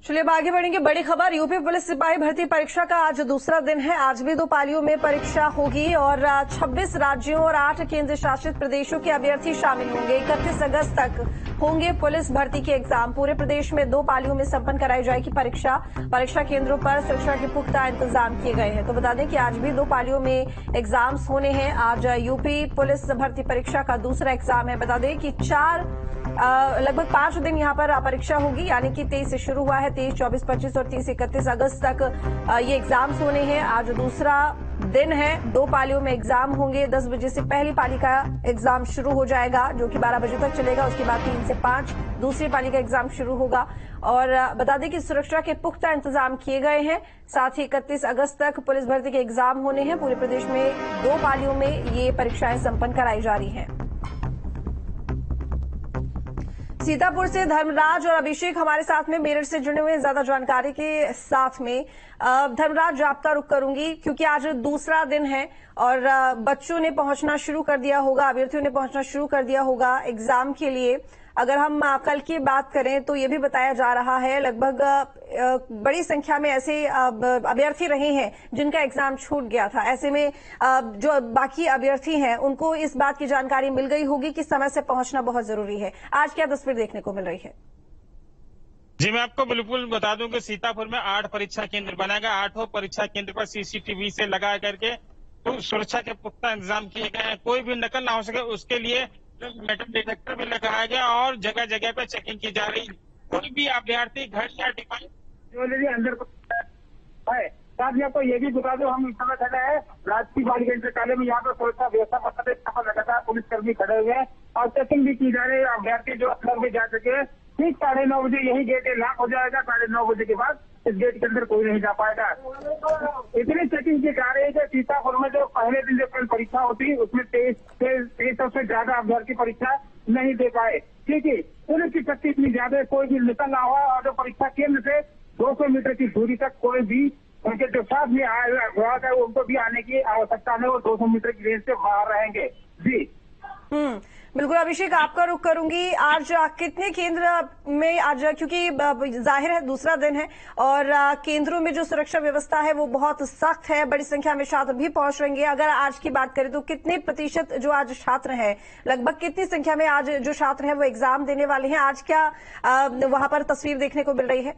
चलिए अब आगे बढ़ेंगे। बड़ी खबर, यूपी पुलिस सिपाही भर्ती परीक्षा का आज दूसरा दिन है। आज भी 2 पालियों में परीक्षा होगी और 26 राज्यों और 8 केंद्र शासित प्रदेशों के अभ्यर्थी शामिल होंगे। 31 अगस्त तक होंगे पुलिस भर्ती के एग्जाम। पूरे प्रदेश में 2 पालियों में संपन्न कराई जाएगी परीक्षा केंद्रों पर सुरक्षा के पुख्ता इंतजाम किए गए हैं। तो बता दें कि आज भी 2 पालियों में एग्जाम्स होने हैं। आज यूपी पुलिस भर्ती परीक्षा का दूसरा एग्जाम है। बता दें कि लगभग 5 दिन यहाँ पर परीक्षा होगी, यानी कि 23 से शुरू हुआ है। 23, 24, 25 और 30, 31 अगस्त तक ये एग्जाम्स होने हैं। आज दूसरा दिन है। 2 पालियों में एग्जाम होंगे। 10 बजे से पहली पाली का एग्जाम शुरू हो जाएगा, जो कि 12 बजे तक चलेगा। उसके बाद 3 से 5 दूसरी पाली का एग्जाम शुरू होगा। और बता दें कि सुरक्षा के पुख्ता इंतजाम किए गए हैं। साथ ही 31 अगस्त तक पुलिस भर्ती के एग्जाम होने हैं। पूरे प्रदेश में 2 पालियों में ये परीक्षाएं संपन्न कराई जा रही हैं। सीतापुर से धर्मराज और अभिषेक हमारे साथ में मेरठ से जुड़े हुए हैं ज्यादा जानकारी के साथ में। धर्मराज, आपका रुख करूंगी क्योंकि आज दूसरा दिन है और बच्चों ने पहुंचना शुरू कर दिया होगा, अभ्यर्थियों ने पहुंचना शुरू कर दिया होगा एग्जाम के लिए। अगर हम कल की बात करें तो ये भी बताया जा रहा है लगभग बड़ी संख्या में ऐसे अभ्यर्थी रहे हैं जिनका एग्जाम छूट गया था। ऐसे में जो बाकी अभ्यर्थी हैं उनको इस बात की जानकारी मिल गई होगी कि समय से पहुंचना बहुत जरूरी है। आज क्या तस्वीर देखने को मिल रही है? जी, मैं आपको बिल्कुल बता दूं कि सीतापुर में 8 परीक्षा केंद्र बनाए गए। 8 परीक्षा केंद्र पर सीसीटीवी से लगा करके तो सुरक्षा के पुख्ता इंतजाम किए गए हैं। कोई भी नकल ना हो सके उसके लिए मेटल डिटेक्टर भी लगाया गया और जगह जगह पे चेकिंग की जा रही। कोई भी अभ्यर्थी घर या डिवाइस ज्वेलरी अंदर है। साथ ही आपको ये भी बता दो, हम इस समय खड़े हैं राजकीय बालिका इंटर कॉलेज में। यहाँ पर सुरक्षा व्यवस्था लगातार पुलिसकर्मी खड़े हुए हैं और चेकिंग भी की जा रही है। अभ्यर्थी जो अंदर भी जा सके, ठीक 9:30 बजे यही गेट लॉक हो जाएगा। 9:30 बजे के बाद इस गेट के अंदर कोई नहीं जा पाएगा। इतनी चेकिंग की जा रही है कि सीतापुर में जो पहले दिन जो कल परीक्षा होती उसमें 2300 से ज्यादा अभ्यर्थी परीक्षा नहीं दे पाए। ठीक है, पुलिस की शक्ति इतनी ज्यादा, कोई भी निकल ना हुआ और जो परीक्षा केंद्र से 200 मीटर की दूरी तक कोई भी उनके जो साथ में हुआ है उनको भी आने की आवश्यकता नहीं। वो 200 मीटर की रेंज से बाहर रहेंगे। जी बिल्कुल। अभिषेक, आपका रुख करूंगी। आज कितने केंद्र में आज, क्योंकि जाहिर है दूसरा दिन है और केंद्रों में जो सुरक्षा व्यवस्था है वो बहुत सख्त है। बड़ी संख्या में छात्र भी पहुंच रहेंगे। अगर आज की बात करें तो कितने प्रतिशत जो आज छात्र हैं, लगभग कितनी संख्या में आज जो छात्र हैं वो एग्जाम देने वाले हैं? आज क्या वहां पर तस्वीर देखने को मिल रही है?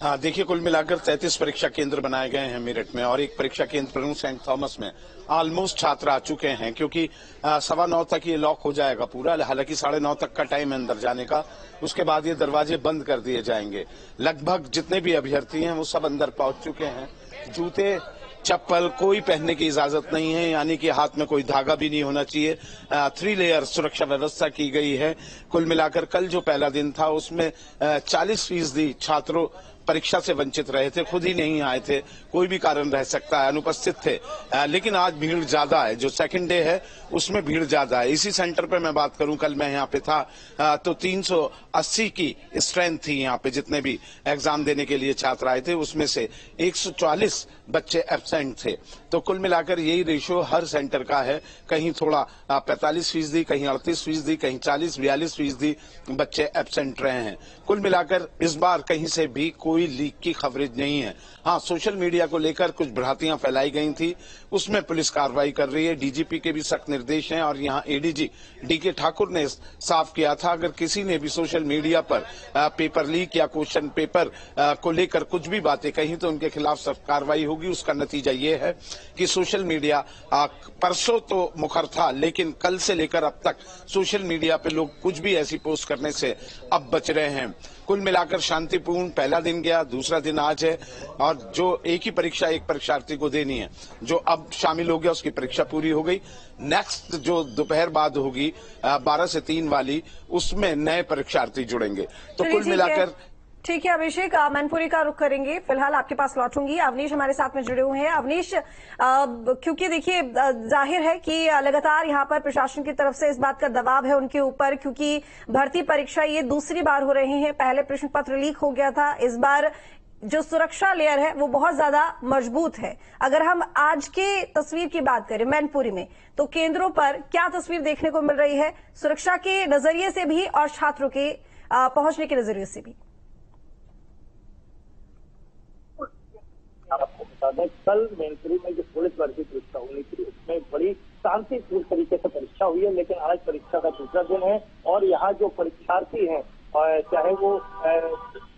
देखिए, कुल मिलाकर 33 परीक्षा केंद्र बनाए गए हैं मेरठ में और एक परीक्षा केंद्र प्रमुख सेंट थॉमस में। ऑलमोस्ट छात्र आ चुके हैं क्योंकि 9:15 तक ये लॉक हो जाएगा पूरा। हालांकि 9:30 तक का टाइम है अंदर जाने का। उसके बाद ये दरवाजे बंद कर दिए जाएंगे। लगभग जितने भी अभ्यर्थी हैं वो सब अंदर पहुंच चुके हैं। जूते चप्पल कोई पहनने की इजाजत नहीं है, यानी कि हाथ में कोई धागा भी नहीं होना चाहिए। 3 लेयर सुरक्षा व्यवस्था की गई है। कुल मिलाकर कल जो पहला दिन था उसमें 40% छात्रों परीक्षा से वंचित रहे थे, खुद ही नहीं आए थे, कोई भी कारण रह सकता है, अनुपस्थित थे। लेकिन आज भीड़ ज्यादा है। जो सेकंड डे है उसमें भीड़ ज्यादा है। इसी सेंटर पे मैं बात करूं, कल मैं यहाँ पे था तो 380 की स्ट्रेंथ थी यहाँ पे। जितने भी एग्जाम देने के लिए छात्र आए थे उसमें से 140 बच्चे एब्सेंट थे। तो कुल मिलाकर यही रेशियो हर सेंटर का है। कहीं थोड़ा 45%, कहीं 38%, कहीं 40-42% बच्चे एब्सेंट रहे हैं। कुल मिलाकर इस बार कहीं से भी कोई लीक की खबरेज नहीं है। हाँ, सोशल मीडिया को लेकर कुछ भ्रांतियां फैलाई गई थी, उसमें पुलिस कार्रवाई कर रही है। डीजीपी के भी सख्त निर्देश हैं और यहाँ एडीजी डीके ठाकुर ने साफ किया था, अगर किसी ने भी सोशल मीडिया पर पेपर लीक या क्वेश्चन पेपर को लेकर कुछ भी बातें कही तो उनके खिलाफ सख्त कार्रवाई होगी। उसका नतीजा ये है कि सोशल मीडिया परसों तो मुखर था, लेकिन कल से लेकर अब तक सोशल मीडिया पे लोग कुछ भी ऐसी पोस्ट करने से अब बच रहे हैं। कुल मिलाकर शांतिपूर्ण पहला दिन गया, दूसरा दिन आज है और जो एक ही परीक्षा एक परीक्षार्थी को देनी है, जो अब शामिल हो गया उसकी परीक्षा पूरी हो गई। नेक्स्ट जो दोपहर बाद होगी 12 से 3 वाली, उसमें नए परीक्षार्थी जुड़ेंगे। तो कुल मिलाकर ठीक है। अभिषेक, मैनपुरी का रुख करेंगे। फिलहाल आपके पास लौटूंगी। अवनीश हमारे साथ में जुड़े हुए हैं। अवनीश, क्योंकि देखिए जाहिर है कि लगातार यहाँ पर प्रशासन की तरफ से इस बात का दबाव है उनके ऊपर, क्योंकि भर्ती परीक्षा ये दूसरी बार हो रही है। पहले प्रश्न पत्र लीक हो गया था, इस बार जो सुरक्षा लेयर है वो बहुत ज्यादा मजबूत है। अगर हम आज के तस्वीर की बात करें मैनपुरी में, तो केंद्रों पर क्या तस्वीर देखने को मिल रही है सुरक्षा के नजरिए से भी और छात्रों के पहुंचने के नजरिए से भी? आपको बता दें, कल मैनपुरी में जो पुलिस भर्ती परीक्षा होनी थी उसमें बड़ी शांतिपूर्ण तरीके से परीक्षा हुई है, लेकिन आज परीक्षा का दूसरा दिन है और यहाँ जो परीक्षार्थी हैं, चाहे वो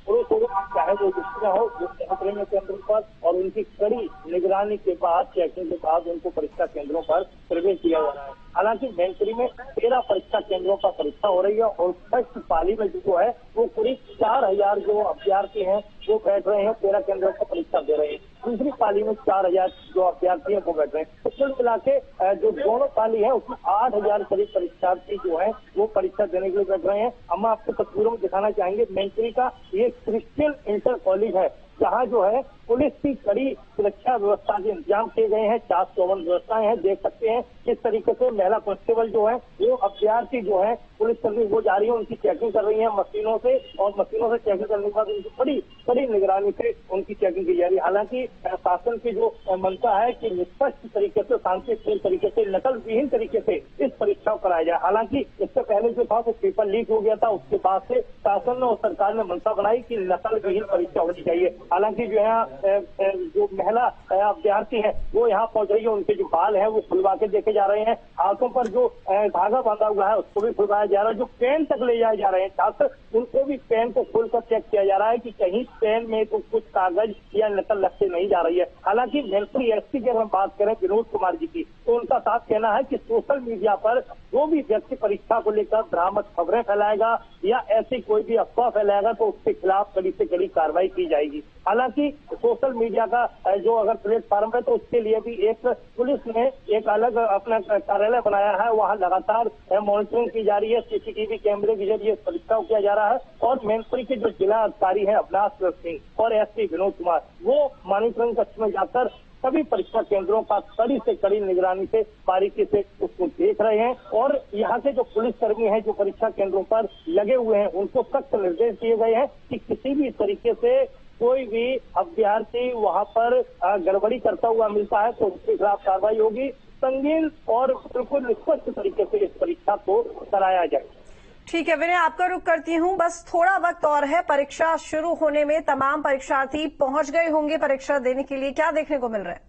पुरुष हो चाहे वो स्त्रियां हो, वो मैनपुरी केंद्रों पर और उनकी कड़ी निगरानी के बाद, चेकिंग के बाद उनको परीक्षा केंद्रों पर प्रवेश दिया जा रहा है। हालांकि मैनपुरी में 13 परीक्षा केंद्रों पर परीक्षा हो रही है और फर्स्ट पाली में जो है वो करीब 4000 जो अभ्यर्थी हैं वो बैठ रहे हैं, 13 केंद्रों पर परीक्षा दे रहे हैं। दूसरी पाली में 4000 जो अभ्यर्थी हैं वो बैठ रहे हैं। तो कुल मिला के जो दोनों पाली है उसमें 8000 करीब परीक्षार्थी जो है वो परीक्षा देने के लिए बैठ रहे हैं। हम आपको तस्वीरों में दिखाना चाहेंगे, मैनपुरी का ये क्रिश्चियन इंटर कॉलेज है जहाँ जो है पुलिस की कड़ी सुरक्षा व्यवस्था के इंतजाम किए गए हैं। 4 चौवन व्यवस्थाएं हैं, देख सकते हैं किस तरीके से महिला कांस्टेबल जो है वो अभ्यर्थी जो है पुलिस कर्मी वो जा रही है, उनकी चेकिंग कर रही है मशीनों से, और मशीनों से चेकिंग करने के बाद उनकी बड़ी निगरानी से उनकी चेकिंग की जा रही है। हालांकि शासन की जो मंशा है कि निष्पक्ष तरीके से, शांतिपूर्ण तरीके से, नकल विहीन तरीके से इस परीक्षा को कराया जाए। हालांकि इससे पहले जो था वो पेपर लीक हो गया था, उसके बाद से शासन और सरकार ने मंशा बनाई कि नकल विहीन परीक्षा होनी चाहिए। हालांकि जो है जो महिला अभ्यर्थी है वो यहाँ पहुंच रही है, उनके जो बाल है वो खुलवा के देखे जा रहे हैं, हाथों पर जो धागा बांधा हुआ है उसको भी खुलवाया जा रहा है। जो पेन तक ले जाए जा रहे हैं छात्र, उनको भी पेन को खोलकर चेक किया जा रहा है कि कहीं पेन में तो कुछ कागज या नकल लगते नहीं जा रही है। हालांकि मैनपुरी एसपी की अगर हम बात करें विनोद कुमार जी की, तो उनका साफ कहना है कि सोशल मीडिया पर जो भी व्यक्ति परीक्षा को लेकर भ्रामक खबरें फैलाएगा या ऐसी कोई भी अफवाह फैलाएगा तो उसके खिलाफ कड़ी से कड़ी कार्रवाई की जाएगी। हालांकि सोशल मीडिया का जो अगर प्लेटफॉर्म है तो उसके लिए भी एक पुलिस ने एक अलग अपना कार्यालय बनाया है, वहां लगातार मॉनिटरिंग की जा रही है, सीसीटीवी कैमरे के जरिए परीक्षा को किया जा रहा है। और मैनपुरी के जो जिला अधिकारी है अविनाश सिंह और एसपी विनोद कुमार, वो मॉनिटरिंग कक्ष में जाकर सभी परीक्षा केंद्रों का कड़ी से कड़ी निगरानी से, बारीकी से उसको देख रहे हैं। और यहाँ के जो पुलिसकर्मी हैं जो परीक्षा केंद्रों पर लगे हुए हैं उनको सख्त निर्देश दिए गए हैं कि किसी भी तरीके से कोई भी अभ्यर्थी वहां पर गड़बड़ी करता हुआ मिलता है तो उसके खिलाफ कार्रवाई होगी। संगीन और बिल्कुल निष्पक्ष तरीके से इस परीक्षा को कराया जाए। ठीक है विनय, आपका रुख करती हूँ, बस थोड़ा वक्त और है परीक्षा शुरू होने में। तमाम परीक्षार्थी पहुंच गए होंगे परीक्षा देने के लिए, क्या देखने को मिल रहा है?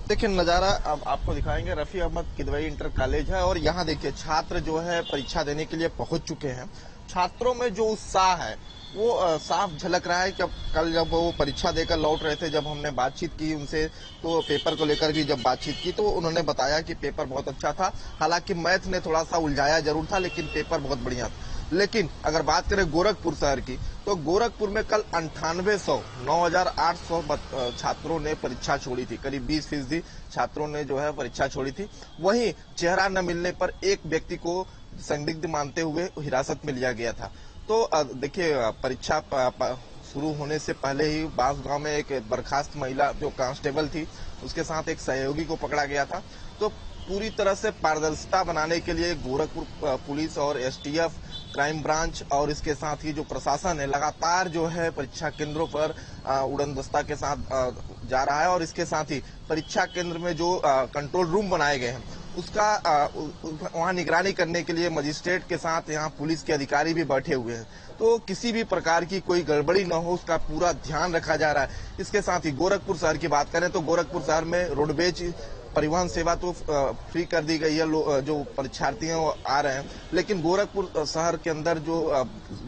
देखिए नजारा अब आपको दिखाएंगे, रफी अहमद किदवई इंटर कॉलेज है और यहाँ देखिए छात्र जो है परीक्षा देने के लिए पहुंच चुके हैं। छात्रों में जो उत्साह है वो साफ झलक रहा है कि कल जब वो परीक्षा देकर लौट रहे थे, जब हमने बातचीत की उनसे तो पेपर को लेकर भी जब बातचीत की तो उन्होंने बताया कि पेपर बहुत अच्छा था। हालांकि मैथ ने थोड़ा सा उलझाया जरूर था लेकिन पेपर बहुत बढ़िया था। लेकिन अगर बात करें गोरखपुर शहर की तो गोरखपुर में कल 9800 छात्रों ने परीक्षा छोड़ी थी, करीब 20% छात्रों ने जो है परीक्षा छोड़ी थी। वहीं चेहरा न मिलने पर एक व्यक्ति को संदिग्ध मानते हुए हिरासत में लिया गया था। तो देखिए परीक्षा शुरू होने से पहले ही बांसगांव में एक बर्खास्त महिला जो कांस्टेबल थी उसके साथ एक सहयोगी को पकड़ा गया था। तो पूरी तरह से पारदर्शिता बनाने के लिए गोरखपुर पुलिस और एसटीएफ, क्राइम ब्रांच और इसके साथ ही जो प्रशासन है लगातार जो है परीक्षा केंद्रों पर उड़नदस्ता के साथ जा रहा है। और इसके साथ ही परीक्षा केंद्र में जो कंट्रोल रूम बनाए गए हैं उसका वहां निगरानी करने के लिए मजिस्ट्रेट के साथ यहाँ पुलिस के अधिकारी भी बैठे हुए हैं। तो किसी भी प्रकार की कोई गड़बड़ी न हो उसका पूरा ध्यान रखा जा रहा है। इसके साथ ही गोरखपुर शहर की बात करें तो गोरखपुर शहर में रोडवेज परिवहन सेवा तो फ्री कर दी गई है, जो परीक्षार्थी हैं वो आ रहे हैं। लेकिन गोरखपुर शहर के अंदर जो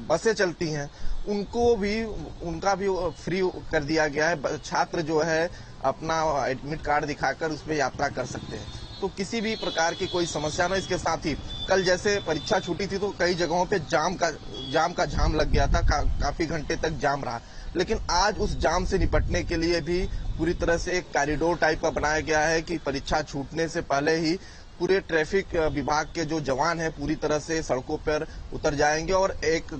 बसें चलती हैं उनका भी फ्री कर दिया गया है। छात्र जो है अपना एडमिट कार्ड दिखाकर उसमें यात्रा कर सकते हैं, तो किसी भी प्रकार की कोई समस्या न। इसके साथ ही कल जैसे परीक्षा छूटी थी तो कई जगहों पे जाम का जाम लग गया था, काफी घंटे तक जाम रहा। लेकिन आज उस जाम से निपटने के लिए भी पूरी तरह से एक कॉरिडोर टाइप का बनाया गया है कि परीक्षा छूटने से पहले ही पूरे ट्रैफिक विभाग के जो जवान हैं पूरी तरह से सड़कों पर उतर जाएंगे और एक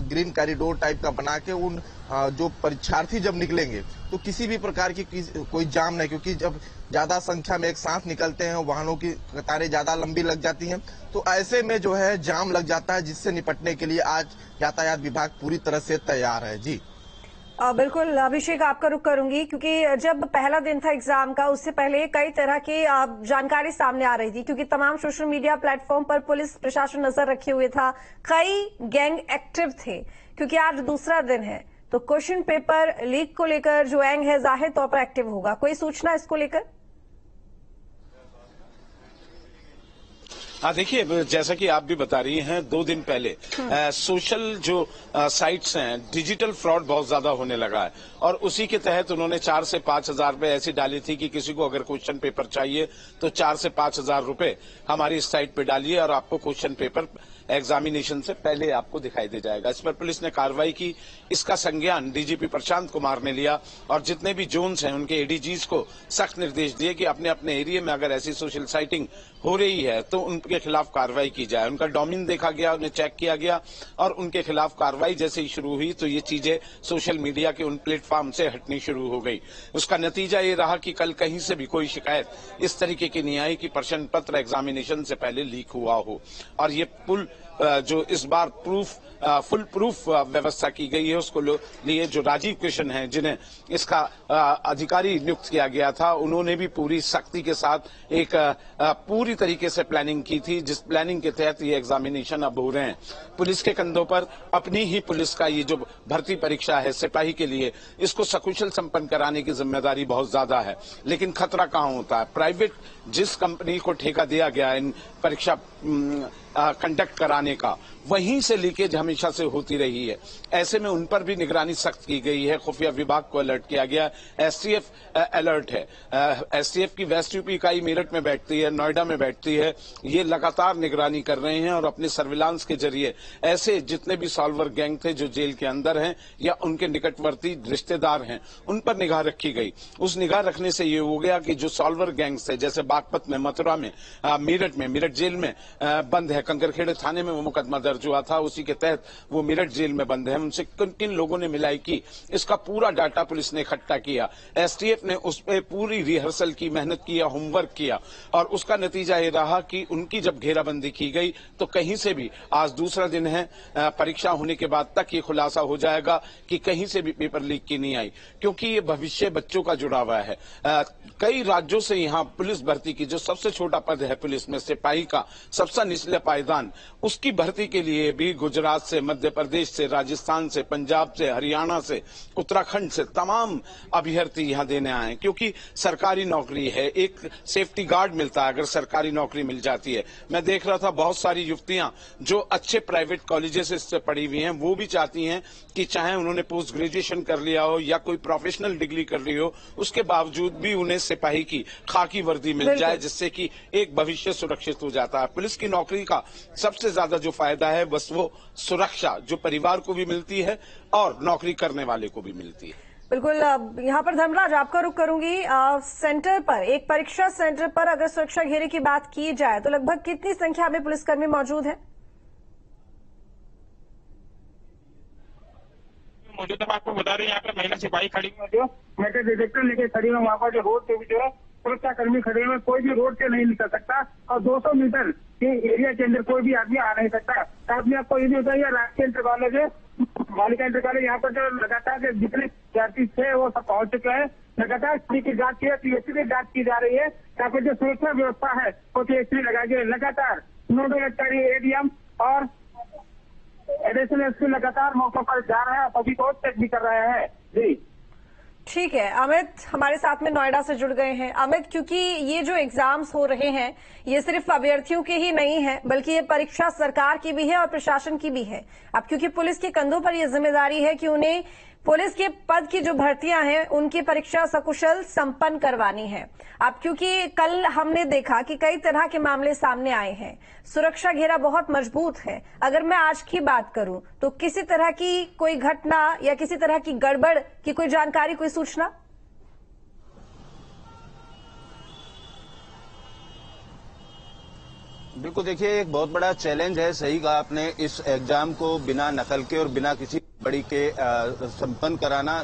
ग्रीन कॉरिडोर टाइप का बना के उन जो परीक्षार्थी जब निकलेंगे तो किसी भी प्रकार की कोई जाम नहीं, क्योंकि जब ज्यादा संख्या में एक साथ निकलते हैं वाहनों की कतारें ज्यादा लंबी लग जाती हैं, तो ऐसे में जो है जाम लग जाता है, जिससे निपटने के लिए आज यातायात विभाग पूरी तरह से तैयार है। जी बिल्कुल अभिषेक, आपका रुख करूंगी क्योंकि जब पहला दिन था एग्जाम का उससे पहले कई तरह की जानकारी सामने आ रही थी, क्योंकि तमाम सोशल मीडिया प्लेटफॉर्म पर पुलिस प्रशासन नजर रखे हुए था, कई गैंग एक्टिव थे। क्योंकि आज दूसरा दिन है तो क्वेश्चन पेपर लीक को लेकर जो गैंग है जाहिर तौर पर एक्टिव होगा, कोई सूचना इसको लेकर? हाँ देखिए, जैसा कि आप भी बता रही हैं, 2 दिन पहले सोशल जो साइट्स हैं, डिजिटल फ्रॉड बहुत ज्यादा होने लगा है और उसी के तहत उन्होंने 4 से 5 हजार रुपए ऐसी डाली थी कि किसी को अगर क्वेश्चन पेपर चाहिए तो 4 से 5 हजार रुपए हमारी इस साइट पे डालिए और आपको क्वेश्चन पेपर एग्जामिनेशन से पहले आपको दिखाई दे जाएगा। इस पर पुलिस ने कार्रवाई की, इसका संज्ञान डीजीपी प्रशांत कुमार ने लिया और जितने भी जोन्स हैं उनके एडीजीज को सख्त निर्देश दिए कि अपने अपने एरिया में अगर ऐसी सोशल साइटिंग हो रही है तो उनके खिलाफ कार्रवाई की जाए। उनका डोमेन देखा गया, उन्हें चेक किया गया और उनके खिलाफ कार्रवाई जैसे ही शुरू हुई तो ये चीजें सोशल मीडिया के उन प्लेटफॉर्म से हटनी शुरू हो गई। उसका नतीजा ये रहा कि कल कहीं से भी कोई शिकायत इस तरीके की नहीं आई कि प्रश्न पत्र एग्जामिनेशन से पहले लीक हुआ हो। और ये जो इस बार फुल प्रूफ व्यवस्था की गई है उसको लिए जो राजीव कृष्ण हैं, जिन्हें इसका अधिकारी नियुक्त किया गया था, उन्होंने भी पूरी सख्ती के साथ एक पूरी तरीके से प्लानिंग की थी, जिस प्लानिंग के तहत ये एग्जामिनेशन अब हो रहे हैं। पुलिस के कंधों पर अपनी ही पुलिस का ये जो भर्ती परीक्षा है सिपाही के लिए, इसको सकुशल संपन्न कराने की जिम्मेदारी बहुत ज्यादा है। लेकिन खतरा कहाँ होता है? प्राइवेट जिस कंपनी को ठेका दिया गया इन परीक्षा कंडक्ट कराने का, वहीं से लीकेज हमेशा से होती रही है। ऐसे में उन पर भी निगरानी सख्त की गई है, खुफिया विभाग को अलर्ट किया गया। एसटीएफ अलर्ट है। एसटीएफ की वेस्ट यूपी इकाई मेरठ में बैठती है, नोएडा में बैठती है, ये लगातार निगरानी कर रहे हैं और अपने सर्विलांस के जरिए ऐसे जितने भी सॉल्वर गैंग थे जो जेल के अंदर हैं या उनके निकटवर्ती रिश्तेदार हैं, उन पर निगाह रखी गई। उस निगाह रखने से ये हो गया कि जो सॉल्वर गैंग्स थे, जैसे बागपत में, मथुरा में, मेरठ जेल में बंद है, कंकरखेड़े थाने में वो मुकदमा दर्ज हुआ था, उसी के तहत वो मेरठ जेल में बंद है। उनसे किन किन लोगों ने मिलाई की, इसका पूरा डाटा पुलिस ने इकट्ठा किया। एसटीएफ ने उस पर पूरी रिहर्सल की, मेहनत किया, होमवर्क किया और उसका नतीजा ये रहा कि उनकी जब घेराबंदी की गई तो कहीं से भी, आज दूसरा दिन है, परीक्षा होने के बाद तक ये खुलासा हो जाएगा कि कहीं से भी पेपर लीक की नहीं आई, क्योंकि ये भविष्य बच्चों का जुड़ा हुआ है। कई राज्यों से यहाँ पुलिस भर्ती की, जो सबसे छोटा पद है पुलिस में, सिपाही का सबसे निचले पायदान, उसकी भर्ती के लिए भी गुजरात से, मध्य प्रदेश से, राजस्थान से, पंजाब से, हरियाणा से, उत्तराखंड से तमाम अभ्यर्थी यहाँ देने आए, क्योंकि सरकारी नौकरी है, एक सेफ्टी गार्ड मिलता है अगर सरकारी नौकरी मिल जाती है। मैं देख रहा था बहुत सारी युवतियां जो अच्छे प्राइवेट कॉलेजेस से पढ़ी हुई हैं, वो भी चाहती हैं कि चाहे उन्होंने पोस्ट ग्रेजुएशन कर लिया हो या कोई प्रोफेशनल डिग्री कर ली हो, उसके बावजूद भी उन्हें सिपाही की खाकी वर्दी मिल जाए, जिससे कि एक भविष्य सुरक्षित हो जाता है। पुलिस की नौकरी का सबसे ज्यादा जो फायदा है बस वो सुरक्षा, जो परिवार को भी मिलती है और नौकरी करने वाले को भी मिलती है। बिल्कुल, यहाँ पर धर्मराज आपका रुख करूंगी। सेंटर पर, एक परीक्षा सेंटर पर अगर सुरक्षा घेरे की बात की जाए तो लगभग कितनी संख्या में पुलिसकर्मी मौजूद है? मौजूद है, आपको बता दें यहाँ पे महिला सिपाही खड़ी हुई जो मेटल डिटेक्टर लेके खड़ी है, वहाँ पर जो रोड पे भी जो है सुरक्षा कर्मी खड़े हुए, कोई भी रोड से नहीं निकल सकता और 200 मीटर के एरिया के अंदर कोई भी आदमी आ नहीं सकता। साथ में आपको ये भी बताइए, राष्ट्रीय इंटर कॉलेज है, बालिका इंटर कॉलेज, यहाँ पर जो लगातार जितने विद्यार्थी थे वो सब पहुंच चुके हैं। लगातार स्थिति की जांच की, पीएससी की जांच की जा रही है ताकि जो सुरक्षा व्यवस्था है वो पीएससी लगा के लगातार नोडल अधिकारी एडीएम और एडिशनल एसपी लगातार मौके पर जा रहे हैं, सभी को चेक भी कर रहे हैं। जी ठीक है, अमित हमारे साथ में नोएडा से जुड़ गए हैं। अमित, क्योंकि ये जो एग्जाम्स हो रहे हैं ये सिर्फ अभ्यर्थियों के ही नहीं है, बल्कि ये परीक्षा सरकार की भी है और प्रशासन की भी है। अब क्योंकि पुलिस के कंधों पर ये जिम्मेदारी है कि उन्हें पुलिस के पद की जो भर्तियां हैं उनकी परीक्षा सकुशल संपन्न करवानी है। अब क्योंकि कल हमने देखा कि कई तरह के मामले सामने आए हैं, सुरक्षा घेरा बहुत मजबूत है। अगर मैं आज की बात करूं तो किसी तरह की कोई घटना या किसी तरह की गड़बड़ की कोई जानकारी, कोई सूचना? बिल्कुल, देखिए एक बहुत बड़ा चैलेंज है, सही कहा आपने, इस एग्जाम को बिना नकल के और बिना किसी बड़ी के संपन्न कराना।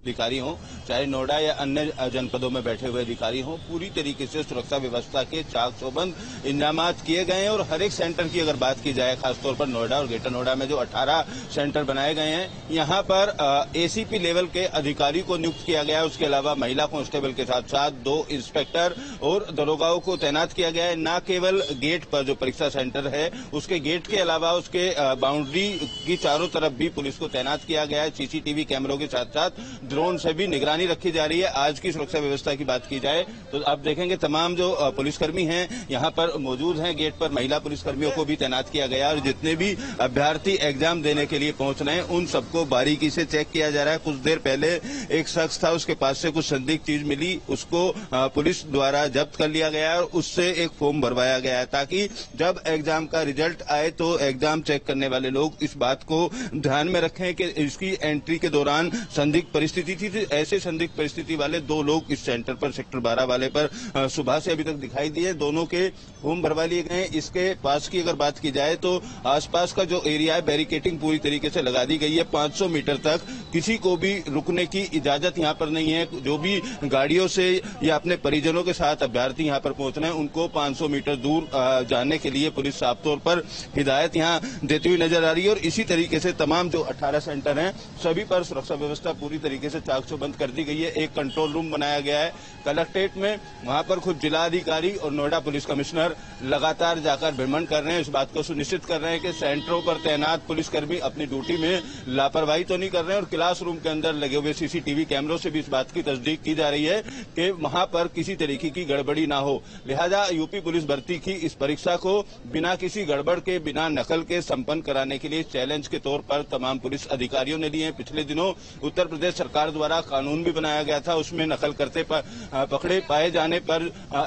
अधिकारी हों, चाहे नोएडा या अन्य जनपदों में बैठे हुए अधिकारी हों, पूरी तरीके से सुरक्षा व्यवस्था के चाक चौबंद इंतजाम किए गए हैं। और हर एक सेंटर की अगर बात की जाए, खासतौर पर नोएडा और ग्रेटर नोएडा में जो 18 सेंटर बनाए गए हैं, यहां पर एसीपी लेवल के अधिकारी को नियुक्त किया गया है। उसके अलावा महिला कांस्टेबल के साथ साथ 2 इंस्पेक्टर और दरोगाओं को तैनात किया गया है। न केवल गेट पर जो परीक्षा सेंटर है उसके गेट के अलावा उसके बाउंड्री की चारों तरफ भी पुलिस को तैनात किया गया है। सीसीटीवी कैमरों के साथ साथ ड्रोन से भी निगरानी रखी जा रही है। आज की सुरक्षा व्यवस्था की बात की जाए तो आप देखेंगे तमाम जो पुलिसकर्मी हैं यहां पर मौजूद हैं। गेट पर महिला पुलिसकर्मियों को भी तैनात किया गया और जितने भी अभ्यर्थी एग्जाम देने के लिए पहुंच रहे हैं उन सबको बारीकी से चेक किया जा रहा है। कुछ देर पहले एक शख्स था, उसके पास से कुछ संदिग्ध चीज मिली, उसको पुलिस द्वारा जब्त कर लिया गया और उससे एक फॉर्म भरवाया गया है ताकि जब एग्जाम का रिजल्ट आए तो एग्जाम चेक करने वाले लोग इस बात को ध्यान में रखें कि इसकी एंट्री के दौरान संदिग्ध परिस्थिति थी। ऐसे संदिग्ध परिस्थिति वाले 2 लोग इस सेंटर पर, सेक्टर 12 वाले पर सुबह से अभी तक दिखाई दिए। दोनों के फॉर्म भरवा लिए गए। इसके पास की अगर बात की जाए तो आसपास का जो एरिया है बैरिकेटिंग पूरी तरीके से लगा दी गई है। 500 मीटर तक किसी को भी रुकने की इजाजत यहाँ पर नहीं है। जो भी गाड़ियों से या अपने परिजनों के साथ अभ्यर्थी यहाँ पर पहुंच रहे हैं उनको 500 मीटर दूर जाने के लिए पुलिस साफ तौर पर हिदायत यहाँ देती हुई नजर आ रही है। और इसी तरीके से तमाम जो 18 सेंटर हैं सभी पर सुरक्षा व्यवस्था पूरी तरीके से चाक चौबंद कर दी गई है। एक कंट्रोल रूम बनाया गया है कलेक्ट्रेट में, वहां पर खुद जिलाधिकारी और नोएडा पुलिस कमिश्नर लगातार जाकर भ्रमण कर रहे हैं, इस बात को सुनिश्चित कर रहे हैं कि सेंटरों पर तैनात पुलिसकर्मी अपनी ड्यूटी में लापरवाही तो नहीं कर रहे हैं। और क्लासरूम के अंदर लगे हुए सीसीटीवी कैमरों से भी इस बात की तस्दीक की जा रही है कि वहां पर किसी तरीके की गड़बड़ी ना हो। लिहाजा यूपी पुलिस भर्ती की इस परीक्षा को बिना किसी गड़बड़ के, बिना नकल के संपन्न कराने के लिए चैलेंज के तौर पर तमाम पुलिस अधिकारियों ने लिए। पिछले दिनों उत्तर प्रदेश सरकार द्वारा कानून भी बनाया गया था, उसमें नकल करते पकड़े पाए जाने पर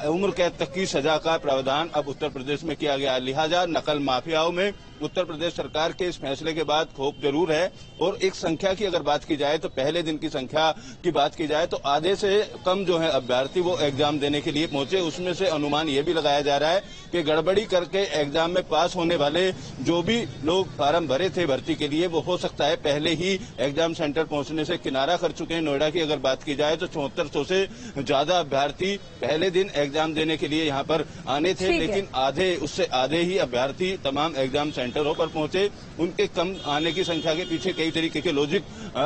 उम्र कैद तक की सजा का प्रावधान अब उत्तर प्रदेश में किया गया। लिहाजा नकल माफियाओं में उत्तर प्रदेश सरकार के इस फैसले के बाद खौफ जरूर है। और एक संख्या की अगर बात की जाए तो पहले दिन की संख्या की बात की जाए तो आधे से कम जो है अभ्यर्थी वो एग्जाम देने के लिए पहुंचे। उसमें से अनुमान ये भी लगाया जा रहा है कि गड़बड़ी करके एग्जाम में पास होने वाले जो भी लोग फार्म भरे थे भर्ती के लिए वो हो सकता है पहले ही एग्जाम सेंटर पहुंचने से किनारा कर चुके हैं। नोएडा की अगर बात की जाए तो 7400 से ज्यादा अभ्यर्थी पहले दिन एग्जाम देने के लिए यहाँ पर आने थे, लेकिन उससे आधे ही अभ्यर्थी तमाम एग्जाम सेंटरों पर पहुंचे। उनके कम आने की संख्या के पीछे कई तरीके के लॉजिक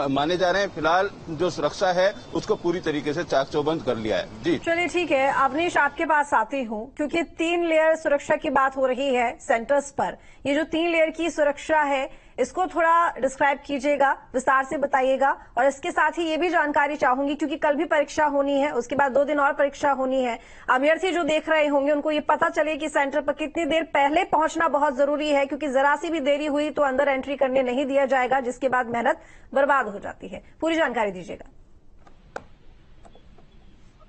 माने जा रहे हैं। फिलहाल जो सुरक्षा है उसको पूरी तरीके से चाक चौबंद कर लिया है। जी चलिए ठीक है, अवनीश आपके पास आती हूँ क्योंकि 3 लेयर सुरक्षा की बात हो रही है सेंटर्स पर। ये जो 3 लेयर की सुरक्षा है इसको थोड़ा डिस्क्राइब कीजिएगा, विस्तार से बताइएगा। और इसके साथ ही ये भी जानकारी चाहूंगी क्योंकि कल भी परीक्षा होनी है, उसके बाद 2 दिन और परीक्षा होनी है। अभ्यर्थी जो देख रहे होंगे उनको ये पता चले कि सेंटर पर कितनी देर पहले पहुंचना बहुत जरूरी है, क्योंकि जरा सी भी देरी हुई तो अंदर एंट्री करने नहीं दिया जाएगा, जिसके बाद मेहनत बर्बाद हो जाती है। पूरी जानकारी दीजिएगा।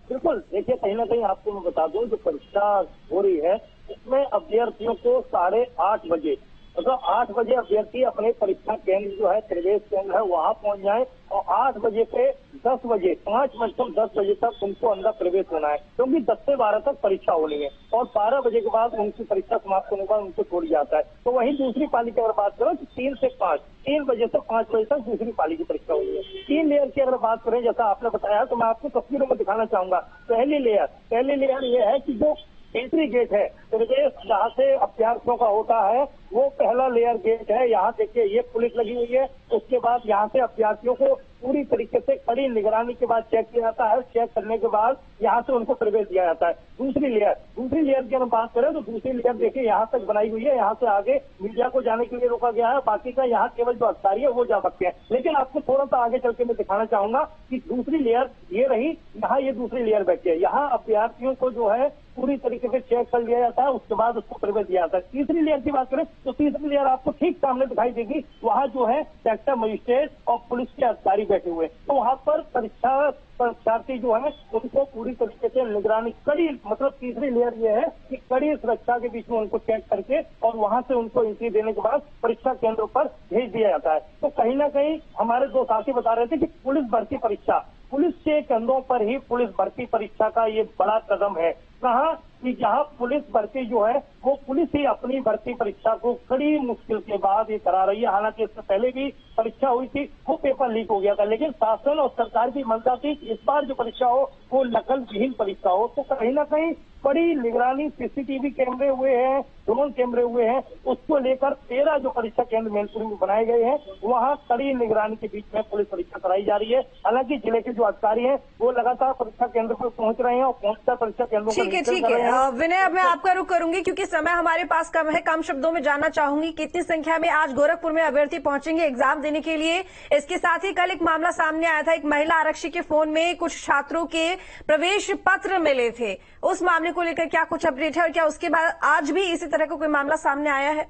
बिल्कुल, देखिए कहीं ना कहीं आपको मैं बता दूं जो परीक्षा हो रही है उसमें अभ्यर्थियों को 8:30 बजे, मतलब 8 बजे अभ्यर्थी अपने परीक्षा केंद्र जो है, प्रवेश केंद्र है, वहां पहुंच जाए और 8 बजे से 10 बजे 5 मिनट तक 10 बजे तक उनको अंदर प्रवेश होना है, क्योंकि 10 से 12 तक परीक्षा होनी है और 12 बजे के बाद उनकी परीक्षा समाप्त होने के बाद उनको छोड़ जाता है। तो वहीं दूसरी पाली की अगर बात करें तो 3 से 5, 3 बजे से 5 बजे तक दूसरी पाली की परीक्षा हुई है। 3 लेयर की अगर बात करें जैसा आपने बताया तो मैं आपको तस्वीरों में दिखाना चाहूंगा। पहली लेयर ये है कि जो एंट्री गेट है प्रवेश जहाँ से अभ्यर्थियों का होता है वो पहला लेयर गेट है। यहाँ देखिए ये पुलिस लगी हुई है। उसके बाद यहाँ से अभ्यर्थियों को पूरी तरीके से कड़ी निगरानी के बाद चेक किया जाता है। चेक करने के बाद यहाँ से उनको प्रवेश दिया जाता है। दूसरी लेयर की हम बात करें तो दूसरी लेयर देखिए यहाँ तक बनाई हुई है। यहाँ से आगे मीडिया को जाने के लिए रोका गया है, बाकी का यहाँ केवल जो अधिकारी है वो जा सकते हैं। लेकिन आपको थोड़ा सा आगे चल के मैं दिखाना चाहूंगा कि दूसरी लेयर ये रही, यहाँ ये दूसरी लेयर बैठी है। यहाँ अभ्यर्थियों को जो है पूरी तरीके से चेक कर लिया जाता है, उसके बाद उसको प्रवेश दिया जाता है। तीसरी लेयर की बात करें तो तीसरी लेयर आपको ठीक सामने दिखाई देगी। वहाँ जो है सेक्टर मजिस्ट्रेट और पुलिस के अधिकारी बैठे हुए, तो वहाँ पर परीक्षार्थी जो है उनको पूरी तरीके से निगरानी कड़ी, मतलब तीसरी लेयर ये है कि कड़ी सुरक्षा के बीच में उनको चेक करके और वहाँ से उनको एंट्री देने के बाद परीक्षा केंद्रों पर भेज दिया जाता है। तो कहीं ना कहीं हमारे 2 साथी बता रहे थे कि पुलिस भर्ती परीक्षा, पुलिस के कंधों पर ही पुलिस भर्ती परीक्षा का ये बड़ा कदम है। कहाँ कि जहां पुलिस भर्ती जो है वो पुलिस ही अपनी भर्ती परीक्षा को कड़ी मुश्किल के बाद ये करा रही है। हालांकि इससे पहले भी परीक्षा हुई थी, वो पेपर लीक हो गया था, लेकिन शासन और सरकार की मंशा थी कि इस बार जो परीक्षा हो वो नकल विहीन परीक्षा हो। तो कहीं ना कहीं बड़ी निगरानी, सीसीटीवी कैमरे हुए हैं, ड्रोन कैमरे हुए हैं, उसको लेकर 13 जो परीक्षा केंद्र मैनपुरी में बनाए गए हैं वहां कड़ी निगरानी के बीच में पुलिस परीक्षा कराई जा रही है। हालांकि जिले के जो अधिकारी हैं वो लगातार परीक्षा केंद्र पर पहुंच रहे हैं और पहुंचकर परीक्षा केंद्रों पर ठीक है विनय, अब मैं आपका रुख करूंगी क्योंकि समय हमारे पास कम है। कम शब्दों में जानना चाहूंगी कितनी संख्या में आज गोरखपुर में अभ्यर्थी पहुंचेंगे एग्जाम देने के लिए। इसके साथ ही कल एक मामला सामने आया था, एक महिला आरक्षी के फोन में कुछ छात्रों के प्रवेश पत्र मिले थे, उस मामले को लेकर क्या कुछ अपडेट है और क्या उसके बाद आज भी इसी तरह का कोई मामला सामने आया है?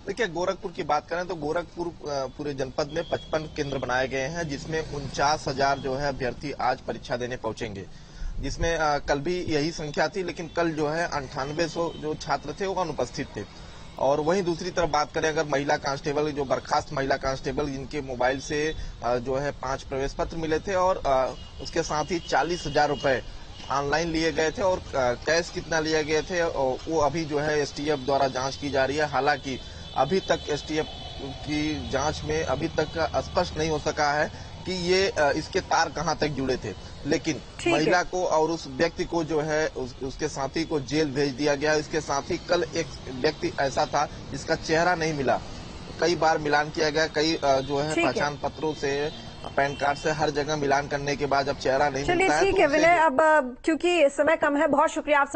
देखिए, गोरखपुर की बात करें तो गोरखपुर पूरे जनपद में 55 केंद्र बनाए गए हैं, जिसमें 49,000 जो है अभ्यर्थी आज परीक्षा देने पहुंचेंगे, जिसमें कल भी यही संख्या थी, लेकिन कल जो है 9800 जो छात्र थे वो अनुपस्थित थे। और वहीं दूसरी तरफ बात करें अगर महिला कांस्टेबल, जो बर्खास्त महिला कांस्टेबल, जिनके मोबाइल से जो है 5 प्रवेश पत्र मिले थे और उसके साथ ही 40,000 रुपए ऑनलाइन लिए गए थे और कैश कितना लिए गए थे वो अभी जो है एसटीएफ द्वारा जांच की जा रही है। हालांकि अभी तक एसटीएफ की जांच में अभी तक स्पष्ट नहीं हो सका है कि ये इसके तार कहां तक जुड़े थे, लेकिन महिला को और उस व्यक्ति को जो है उसके साथी को जेल भेज दिया गया। इसके साथ ही कल एक व्यक्ति ऐसा था जिसका चेहरा नहीं मिला, कई बार मिलान किया गया, कई जो है पहचान पत्रों से, पैन कार्ड से, हर जगह मिलान करने के बाद जब चेहरा नहीं मिलता है। चलिए ठीक है विनय, अब क्योंकि समय कम है, बहुत शुक्रिया आप